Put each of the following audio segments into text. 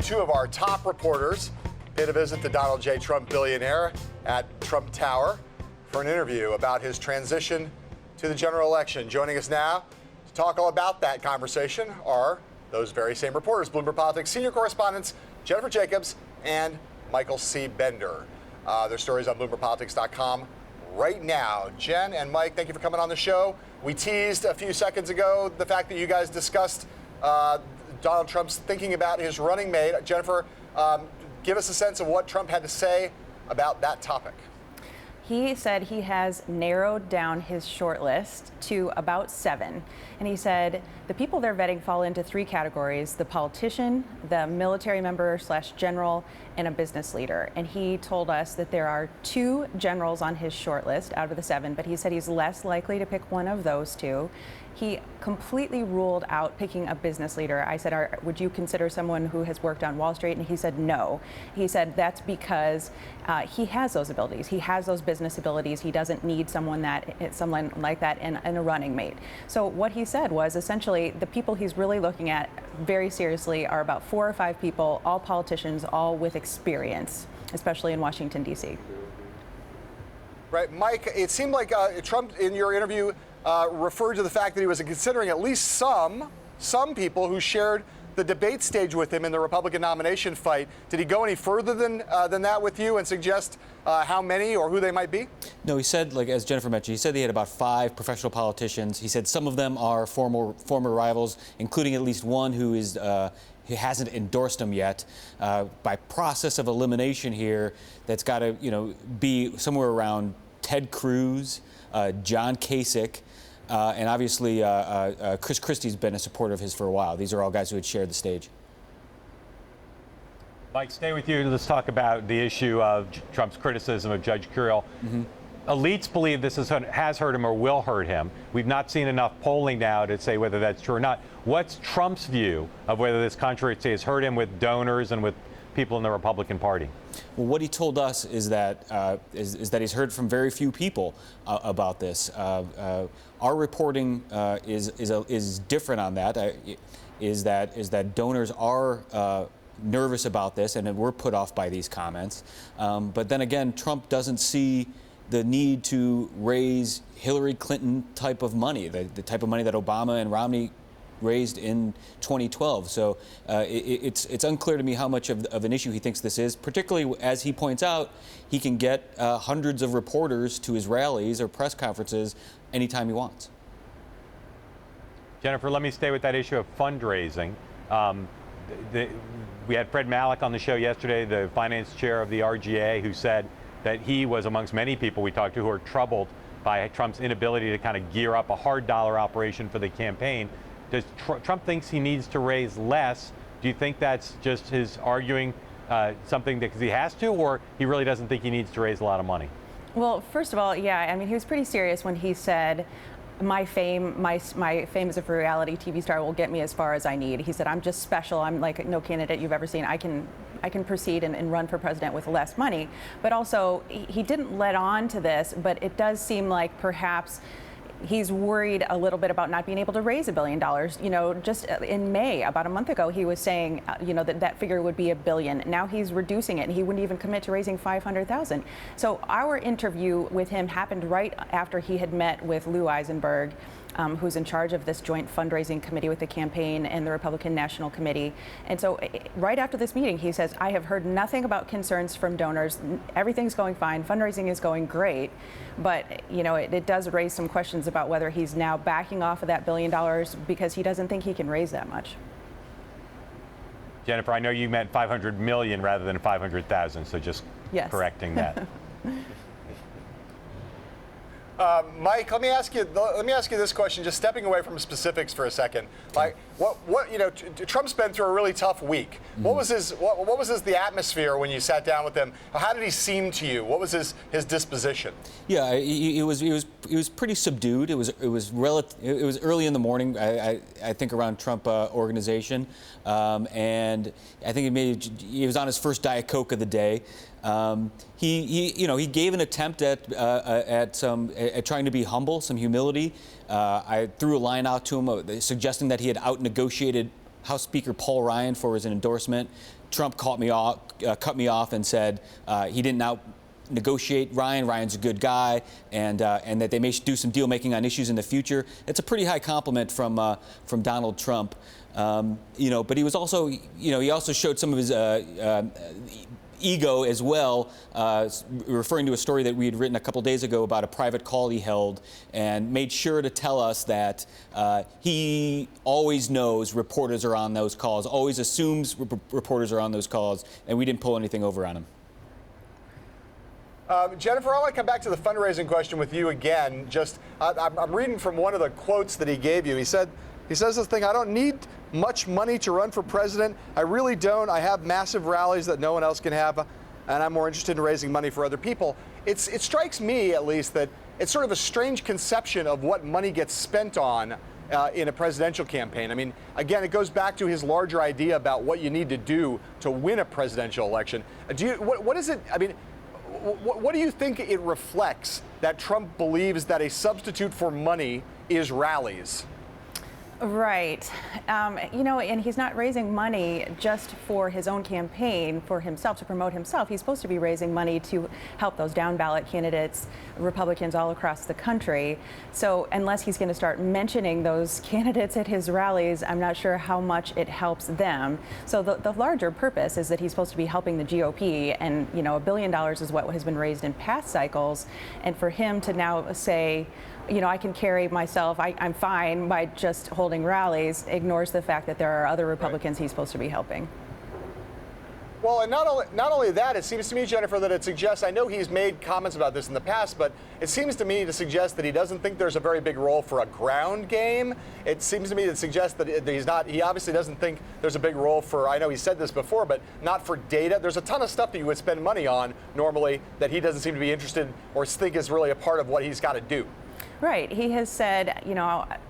Two of our top reporters paid a visit to Donald J. Trump billionaire at Trump Tower for an interview about his transition to the general election. Joining us now to talk all about that conversation are those very same reporters, Bloomberg Politics senior correspondents Jennifer Jacobs and Michael C. Bender. Their stories on BloombergPolitics.com right now. Jen and Mike, thank you for coming on the show. We teased a few seconds ago the fact that you guys discussed Donald Trump's thinking about his running mate. Jennifer, give us a sense of what Trump had to say about that topic. He said he has narrowed down his short list to about 7. And he said the people they're vetting fall into 3 categories: the politician, the military member / general, and a business leader. And he told us that there are 2 generals on his short list out of the 7, but he said he's less likely to pick one of those 2. He completely ruled out picking a business leader. I said, would you consider someone who has worked on Wall Street? And he said no. He said that's because he has those abilities. He has those business abilities. He doesn't need someone like that in a running mate. So what he said was essentially the people he's really looking at very seriously are about 4 or 5 people, all politicians, all with experience, especially in Washington, D.C. Right, Mike, it seemed like Trump, in your interview, referred to the fact that he was considering at least some people who shared the debate stage with him in the Republican nomination fight. Did he go any further than that with you and suggest how many or who they might be? No, he said, like as Jennifer mentioned, he said he had about 5 professional politicians. He said some of them are former rivals, including at least one who is he hasn't endorsed him yet. By process of elimination here, that's got to be somewhere around Ted Cruz, John Kasich. And obviously, Chris Christie's been a supporter of his for a while. These are all guys who had shared the stage. Mike, stay with you. Let's talk about the issue of Trump's criticism of Judge Kuriel. Elites believe this has hurt him or will hurt him. We've not seen enough polling now to say whether that's true or not. What's Trump's view of whether this controversy has hurt him with donors and with people in the Republican Party? Well, what he told us is that he's heard from very few people about this. Our reporting is different on that. Is that donors are nervous about this, and we're put off by these comments. But then again, Trump doesn't see the need to raise Hillary Clinton type of money, the type of money that Obama and Romney raised in 2012. So it's unclear to me how much of an issue he thinks this is, particularly as he points out, he can get hundreds of reporters to his rallies or press conferences anytime he wants. Jennifer, let me stay with that issue of fundraising. We had Fred Malek on the show yesterday, the finance chair of the RGA, who said that he was amongst many people we talked to who are troubled by Trump's inability to kind of gear up a hard dollar operation for the campaign. Does Trump thinks he needs to raise less? Do you think that's just his arguing something because he has to, or he really doesn't think he needs to raise a lot of money? Well, first of all, yeah, I mean, he was pretty serious when he said, my fame as a reality TV star will get me as far as I need. He said, I'm just special. I'm like no candidate you've ever seen. I can proceed and run for president with less money. But also, he didn't let on to this, but it does seem like perhaps he's worried a little bit about not being able to raise $1 billion. Just in May, about a month ago, he was saying, that figure would be $1 billion. Now he's reducing it, and he wouldn't even commit to raising $500,000. So our interview with him happened right after he had met with Lou Eisenberg, who's in charge of this joint fundraising committee with the campaign and the Republican National Committee. And so right after this meeting, he says, I have heard nothing about concerns from donors. Everything's going fine. Fundraising is going great. But, it does raise some questions about whether he's now backing off of that $1 billion because he doesn't think he can raise that much. Jennifer, I know you meant 500 million rather than 500,000, so just correcting that. Mike, let me ask you this question. Just stepping away from specifics for a second. Like, Trump's been through a really tough week. What was the atmosphere when you sat down with him? How did he seem to you? What was his disposition? Yeah, he was pretty subdued. It was early in the morning. I think around Trump Organization, and I think he was on his first Diet Coke of the day. He gave an attempt at trying to be humble, some humility. I threw a line out to him suggesting that he had out-negotiated House Speaker Paul Ryan for his endorsement. Trump cut me off and said he didn't now negotiate Ryan. Ryan's a good guy, and that they may do some deal making on issues in the future. It's a pretty high compliment from Donald Trump. But he was also, he also showed some of his ego as well, referring to a story that we had written a couple days ago about a private call he held, and made sure to tell us that he always knows reporters are on those calls, always assumes reporters are on those calls, and we didn't pull anything over on him. Jennifer, I want to come back to the fundraising question with you again. I'm reading from one of the quotes that he gave you. He says this thing, I don't need much money to run for president. I really don't. I have massive rallies that no one else can have, and I'm more interested in raising money for other people. It strikes me, at least, that it's sort of a strange conception of what money gets spent on in a presidential campaign. I mean, again, it goes back to his larger idea about what you need to do to win a presidential election. What is it? I mean, what do you think it reflects that Trump believes that a substitute for money is rallies? Right. And he's not raising money just for his own campaign, for himself, to promote himself. He's supposed to be raising money to help those down ballot candidates, Republicans all across the country. So unless he's going to start mentioning those candidates at his rallies, I'm not sure how much it helps them. So the larger purpose is that he's supposed to be helping the GOP, and $1 billion is what has been raised in past cycles. And for him to now say, I can carry myself, I'm fine by just holding rallies, ignores the fact that there are other Republicans he's supposed to be helping. Well, and not only that, it seems to me, Jennifer, that it suggests, I know he's made comments about this in the past, but it seems to me to suggest that he doesn't think there's a very big role for a ground game. It seems to me to suggest that he obviously doesn't think there's a big role for, I know he said this before, but not for data. There's a ton of stuff that you would spend money on normally that he doesn't seem to be interested or think is really a part of what he's got to do. Right. He has said,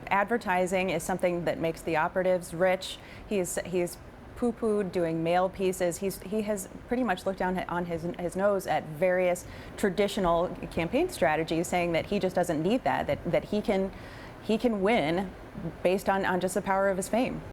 advertising is something that makes the operatives rich. He's poo-pooed doing mail pieces. He has pretty much looked down on his nose at various traditional campaign strategies, saying that he just doesn't need that he can win based on just the power of his fame.